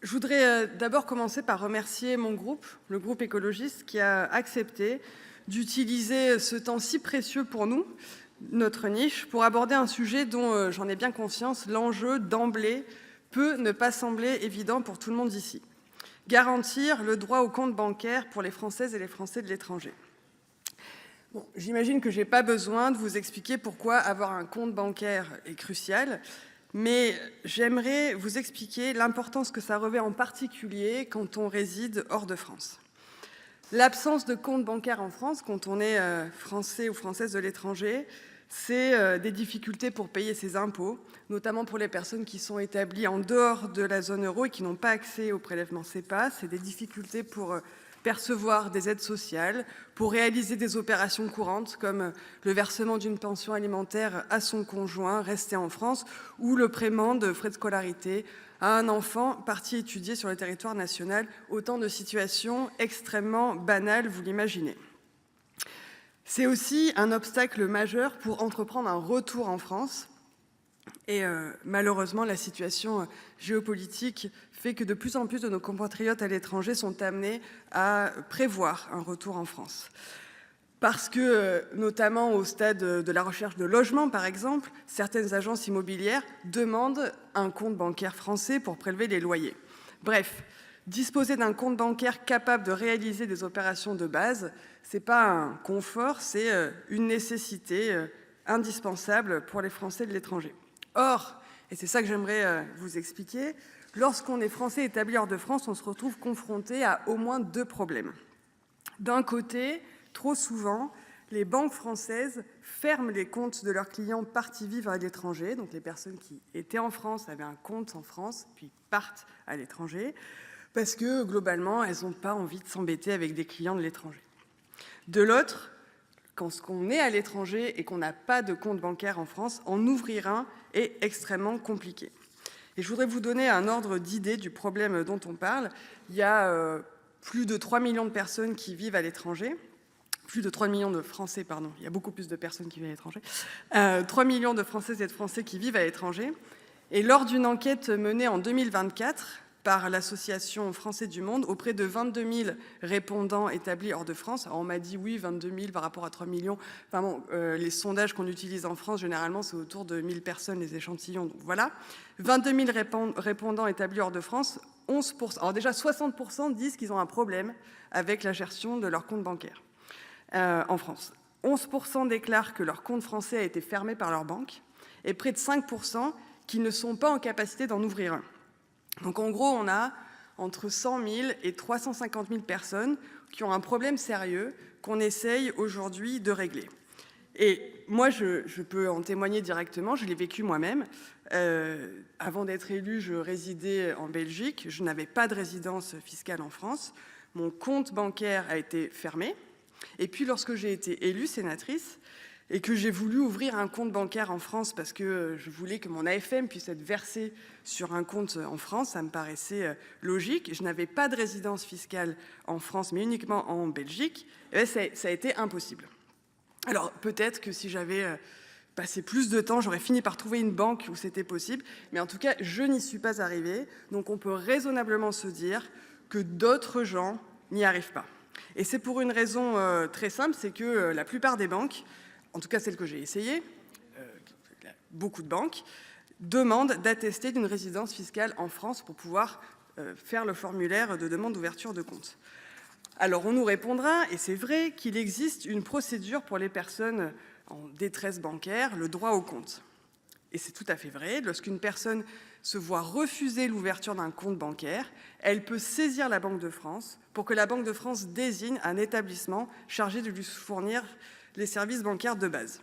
Je voudrais d'abord commencer par remercier mon groupe, le groupe écologiste, qui a accepté d'utiliser ce temps si précieux pour nous, notre niche, pour aborder un sujet dont j'en ai bien conscience, l'enjeu d'emblée peut ne pas sembler évident pour tout le monde ici. Garantir le droit au compte bancaire pour les Françaises et les Français de l'étranger. Bon, j'imagine que je n'ai pas besoin de vous expliquer pourquoi avoir un compte bancaire est crucial, mais j'aimerais vous expliquer l'importance que ça revêt en particulier quand on réside hors de France. L'absence de compte bancaire en France, quand on est français ou française de l'étranger, c'est des difficultés pour payer ses impôts, notamment pour les personnes qui sont établies en dehors de la zone euro et qui n'ont pas accès au prélèvement SEPA. C'est des difficultés pour percevoir des aides sociales, pour réaliser des opérations courantes comme le versement d'une pension alimentaire à son conjoint resté en France ou le paiement de frais de scolarité à un enfant parti étudier sur le territoire national. Autant de situations extrêmement banales, vous l'imaginez. C'est aussi un obstacle majeur pour entreprendre un retour en France. Et malheureusement, la situation géopolitique fait que de plus en plus de nos compatriotes à l'étranger sont amenés à prévoir un retour en France. Parce que, notamment au stade de la recherche de logement, par exemple, certaines agences immobilières demandent un compte bancaire français pour prélever les loyers. Bref, disposer d'un compte bancaire capable de réaliser des opérations de base, ce n'est pas un confort, c'est une nécessité indispensable pour les Français de l'étranger. Or, et c'est ça que j'aimerais vous expliquer, lorsqu'on est Français établi hors de France, on se retrouve confronté à au moins deux problèmes. D'un côté, trop souvent, les banques françaises ferment les comptes de leurs clients partis vivre à l'étranger, donc les personnes qui étaient en France avaient un compte en France, puis partent à l'étranger, parce que globalement, elles n'ont pas envie de s'embêter avec des clients de l'étranger. De l'autre, quand on est à l'étranger et qu'on n'a pas de compte bancaire en France, en ouvrir un est extrêmement compliqué. Et je voudrais vous donner un ordre d'idée du problème dont on parle. Il y a plus de 3 millions de personnes qui vivent à l'étranger. Plus de 3 millions de Français, pardon. Il y a beaucoup plus de personnes qui vivent à l'étranger. 3 millions de Françaises et de Français qui vivent à l'étranger. Et lors d'une enquête menée en 2024 par l'association Français du Monde auprès de 22 000 répondants établis hors de France. Alors on m'a dit oui, 22 000 par rapport à 3 millions. Enfin bon, les sondages qu'on utilise en France, généralement, c'est autour de 1 000 personnes, les échantillons. Donc voilà. 22 000 répondants établis hors de France, 11%. Alors déjà, 60% disent qu'ils ont un problème avec la gestion de leur compte bancaire en France. 11% déclarent que leur compte français a été fermé par leur banque et près de 5% qui ne sont pas en capacité d'en ouvrir un. Donc en gros, on a entre 100 000 et 350 000 personnes qui ont un problème sérieux qu'on essaye aujourd'hui de régler. Et moi, je peux en témoigner directement, je l'ai vécu moi-même. Avant d'être élue, je résidais en Belgique, je n'avais pas de résidence fiscale en France. Mon compte bancaire a été fermé. Et puis lorsque j'ai été élue sénatrice, et que j'ai voulu ouvrir un compte bancaire en France parce que je voulais que mon AFM puisse être versé sur un compte en France, ça me paraissait logique. Je n'avais pas de résidence fiscale en France, mais uniquement en Belgique. Et ça a été impossible. Alors peut-être que si j'avais passé plus de temps, j'aurais fini par trouver une banque où c'était possible. Mais en tout cas, je n'y suis pas arrivée. Donc on peut raisonnablement se dire que d'autres gens n'y arrivent pas. Et c'est pour une raison très simple, c'est que la plupart des banques, en tout cas celle que j'ai essayée, beaucoup de banques, demandent d'attester d'une résidence fiscale en France pour pouvoir faire le formulaire de demande d'ouverture de compte. Alors on nous répondra, et c'est vrai, qu'il existe une procédure pour les personnes en détresse bancaire, le droit au compte. Et c'est tout à fait vrai, lorsqu'une personne se voit refuser l'ouverture d'un compte bancaire, elle peut saisir la Banque de France pour que la Banque de France désigne un établissement chargé de lui fournir les services bancaires de base.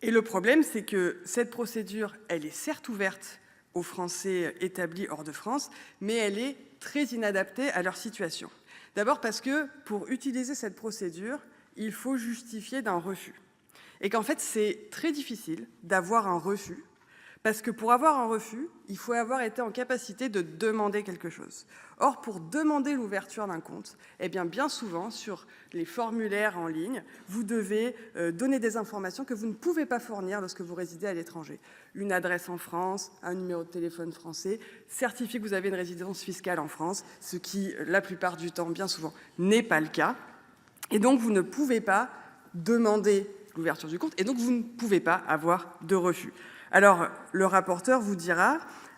Et le problème, c'est que cette procédure, elle est certes ouverte aux Français établis hors de France, mais elle est très inadaptée à leur situation. D'abord parce que pour utiliser cette procédure, il faut justifier d'un refus. Et qu'en fait, c'est très difficile d'avoir un refus Parce que pour avoir un refus, il faut avoir été en capacité de demander quelque chose. Or, pour demander l'ouverture d'un compte, eh bien souvent, sur les formulaires en ligne, vous devez donner des informations que vous ne pouvez pas fournir lorsque vous résidez à l'étranger. Une adresse en France, un numéro de téléphone français, certifier que vous avez une résidence fiscale en France, ce qui, la plupart du temps, bien souvent, n'est pas le cas. Et donc, vous ne pouvez pas demander l'ouverture du compte, et donc vous ne pouvez pas avoir de refus. Alors, le rapporteur vous dira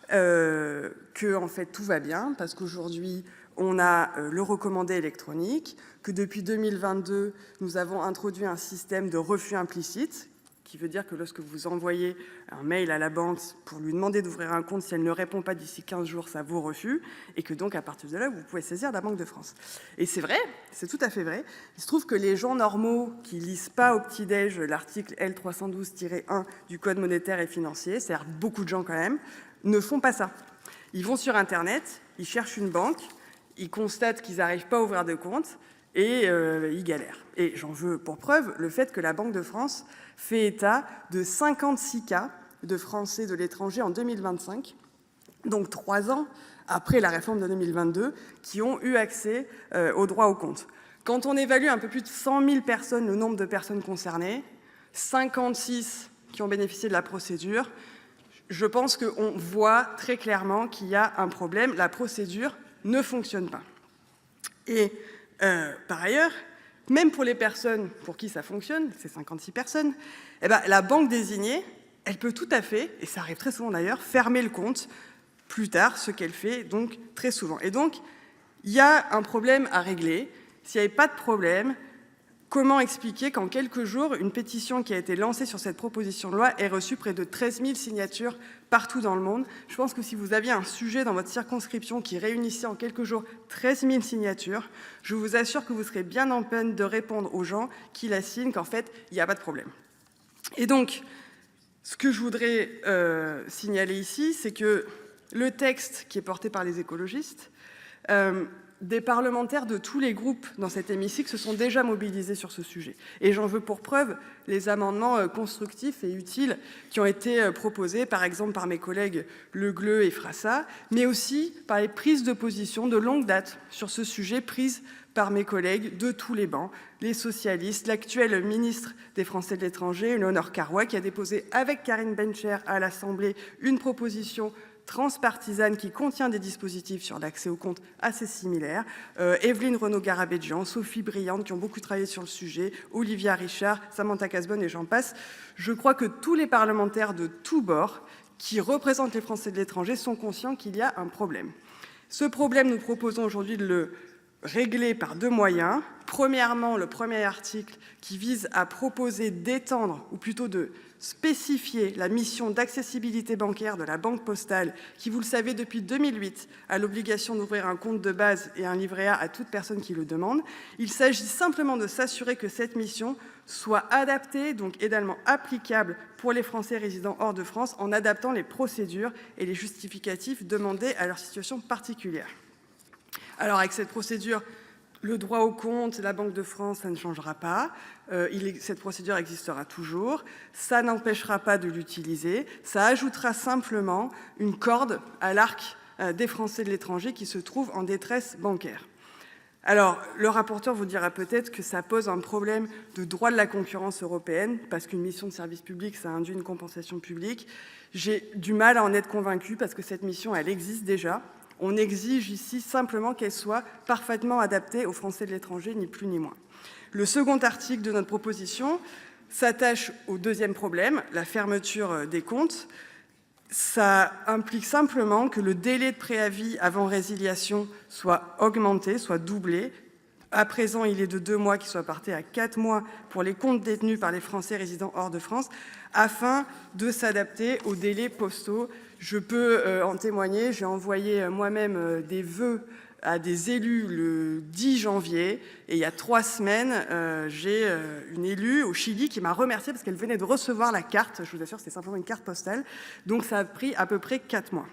que en fait tout va bien parce qu'aujourd'hui on a le recommandé électronique, que depuis 2022 nous avons introduit un système de refus implicite qui veut dire que lorsque vous envoyez un mail à la banque pour lui demander d'ouvrir un compte, si elle ne répond pas d'ici 15 jours, ça vaut refus, et que donc à partir de là, vous pouvez saisir la Banque de France. Et c'est vrai, c'est tout à fait vrai. Il se trouve que les gens normaux qui lisent pas au petit-déj l'article L312-1 du Code monétaire et financier, c'est-à-dire beaucoup de gens quand même, ne font pas ça. Ils vont sur Internet, ils cherchent une banque, ils constatent qu'ils n'arrivent pas à ouvrir de compte, et ils galèrent. Et j'en veux pour preuve le fait que la Banque de France fait état de 56 cas de Français de l'étranger en 2025, donc 3 ans après la réforme de 2022, qui ont eu accès au droit au compte. Quand on évalue un peu plus de 100 000 personnes, le nombre de personnes concernées, 56 qui ont bénéficié de la procédure, je pense qu'on voit très clairement qu'il y a un problème. La procédure ne fonctionne pas. Et par ailleurs, même pour les personnes pour qui ça fonctionne, ces 56 personnes, eh ben, la banque désignée, elle peut tout à fait, et ça arrive très souvent d'ailleurs, fermer le compte plus tard, ce qu'elle fait donc très souvent. Et donc, il y a un problème à régler. S'il n'y avait pas de problème, comment expliquer qu'en quelques jours, une pétition qui a été lancée sur cette proposition de loi ait reçu près de 13 000 signatures partout dans le monde? Je pense que si vous aviez un sujet dans votre circonscription qui réunissait en quelques jours 13 000 signatures, je vous assure que vous serez bien en peine de répondre aux gens qui la signent qu'en fait, il n'y a pas de problème. Et donc, ce que je voudrais signaler ici, c'est que le texte qui est porté par les écologistes, des parlementaires de tous les groupes dans cet hémicycle se sont déjà mobilisés sur ce sujet. Et j'en veux pour preuve les amendements constructifs et utiles qui ont été proposés, par exemple par mes collègues Le Gleut et Frassa, mais aussi par les prises de position de longue date sur ce sujet prises par mes collègues de tous les bancs, les socialistes, l'actuel ministre des Français de l'étranger, Éléonore Carrois, qui a déposé avec Karine Bencher à l'Assemblée une proposition transpartisane qui contient des dispositifs sur l'accès aux comptes assez similaires, Evelyne Renaud-Garabédjian, Sophie Briand, qui ont beaucoup travaillé sur le sujet, Olivia Richard, Samantha Casbonne et j'en passe. Je crois que tous les parlementaires de tous bords qui représentent les Français de l'étranger sont conscients qu'il y a un problème. Ce problème, nous proposons aujourd'hui de le régler par 2 moyens. Premièrement, le premier article qui vise à proposer d'étendre, ou plutôt de spécifier la mission d'accessibilité bancaire de la Banque postale, qui, vous le savez, depuis 2008, a l'obligation d'ouvrir un compte de base et un livret A à toute personne qui le demande. Il s'agit simplement de s'assurer que cette mission soit adaptée, donc également applicable pour les Français résidant hors de France, en adaptant les procédures et les justificatifs demandés à leur situation particulière. Alors, avec cette procédure, le droit au compte, la Banque de France, ça ne changera pas. Cette procédure existera toujours. Ça n'empêchera pas de l'utiliser. Ça ajoutera simplement une corde à l'arc des Français de l'étranger qui se trouvent en détresse bancaire. Alors, le rapporteur vous dira peut-être que ça pose un problème de droit de la concurrence européenne, parce qu'une mission de service public, ça induit une compensation publique. J'ai du mal à en être convaincue, parce que cette mission, elle existe déjà. On exige ici simplement qu'elle soit parfaitement adaptée aux Français de l'étranger, ni plus ni moins. Le second article de notre proposition s'attache au deuxième problème, la fermeture des comptes. Ça implique simplement que le délai de préavis avant résiliation soit augmenté, soit doublé. À présent, il est de 2 mois, qui soit porté à 4 mois pour les comptes détenus par les Français résidant hors de France, afin de s'adapter aux délais postaux. Je peux en témoigner, j'ai envoyé moi-même des vœux à des élus le 10 janvier, et il y a 3 semaines, j'ai une élue au Chili qui m'a remerciée parce qu'elle venait de recevoir la carte. Je vous assure, c'était simplement une carte postale. Donc ça a pris à peu près 4 mois.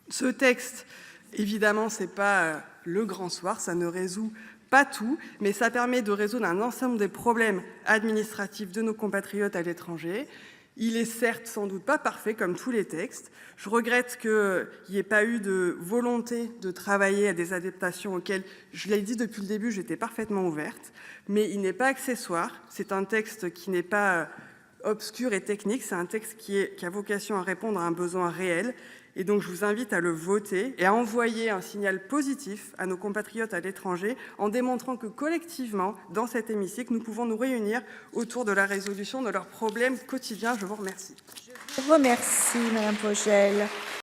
Ce texte, évidemment, c'est pas le grand soir, ça ne résout pas tout, mais ça permet de résoudre un ensemble des problèmes administratifs de nos compatriotes à l'étranger. Il est certes sans doute pas parfait comme tous les textes. Je regrette qu'il n'y ait pas eu de volonté de travailler à des adaptations auxquelles, je l'ai dit depuis le début, j'étais parfaitement ouverte, mais il n'est pas accessoire. C'est un texte qui n'est pas obscur et technique, c'est un texte qui a vocation à répondre à un besoin réel. Et donc, je vous invite à le voter et à envoyer un signal positif à nos compatriotes à l'étranger en démontrant que collectivement, dans cet hémicycle, nous pouvons nous réunir autour de la résolution de leurs problèmes quotidiens. Je vous remercie. Je vous remercie, Madame Vogel.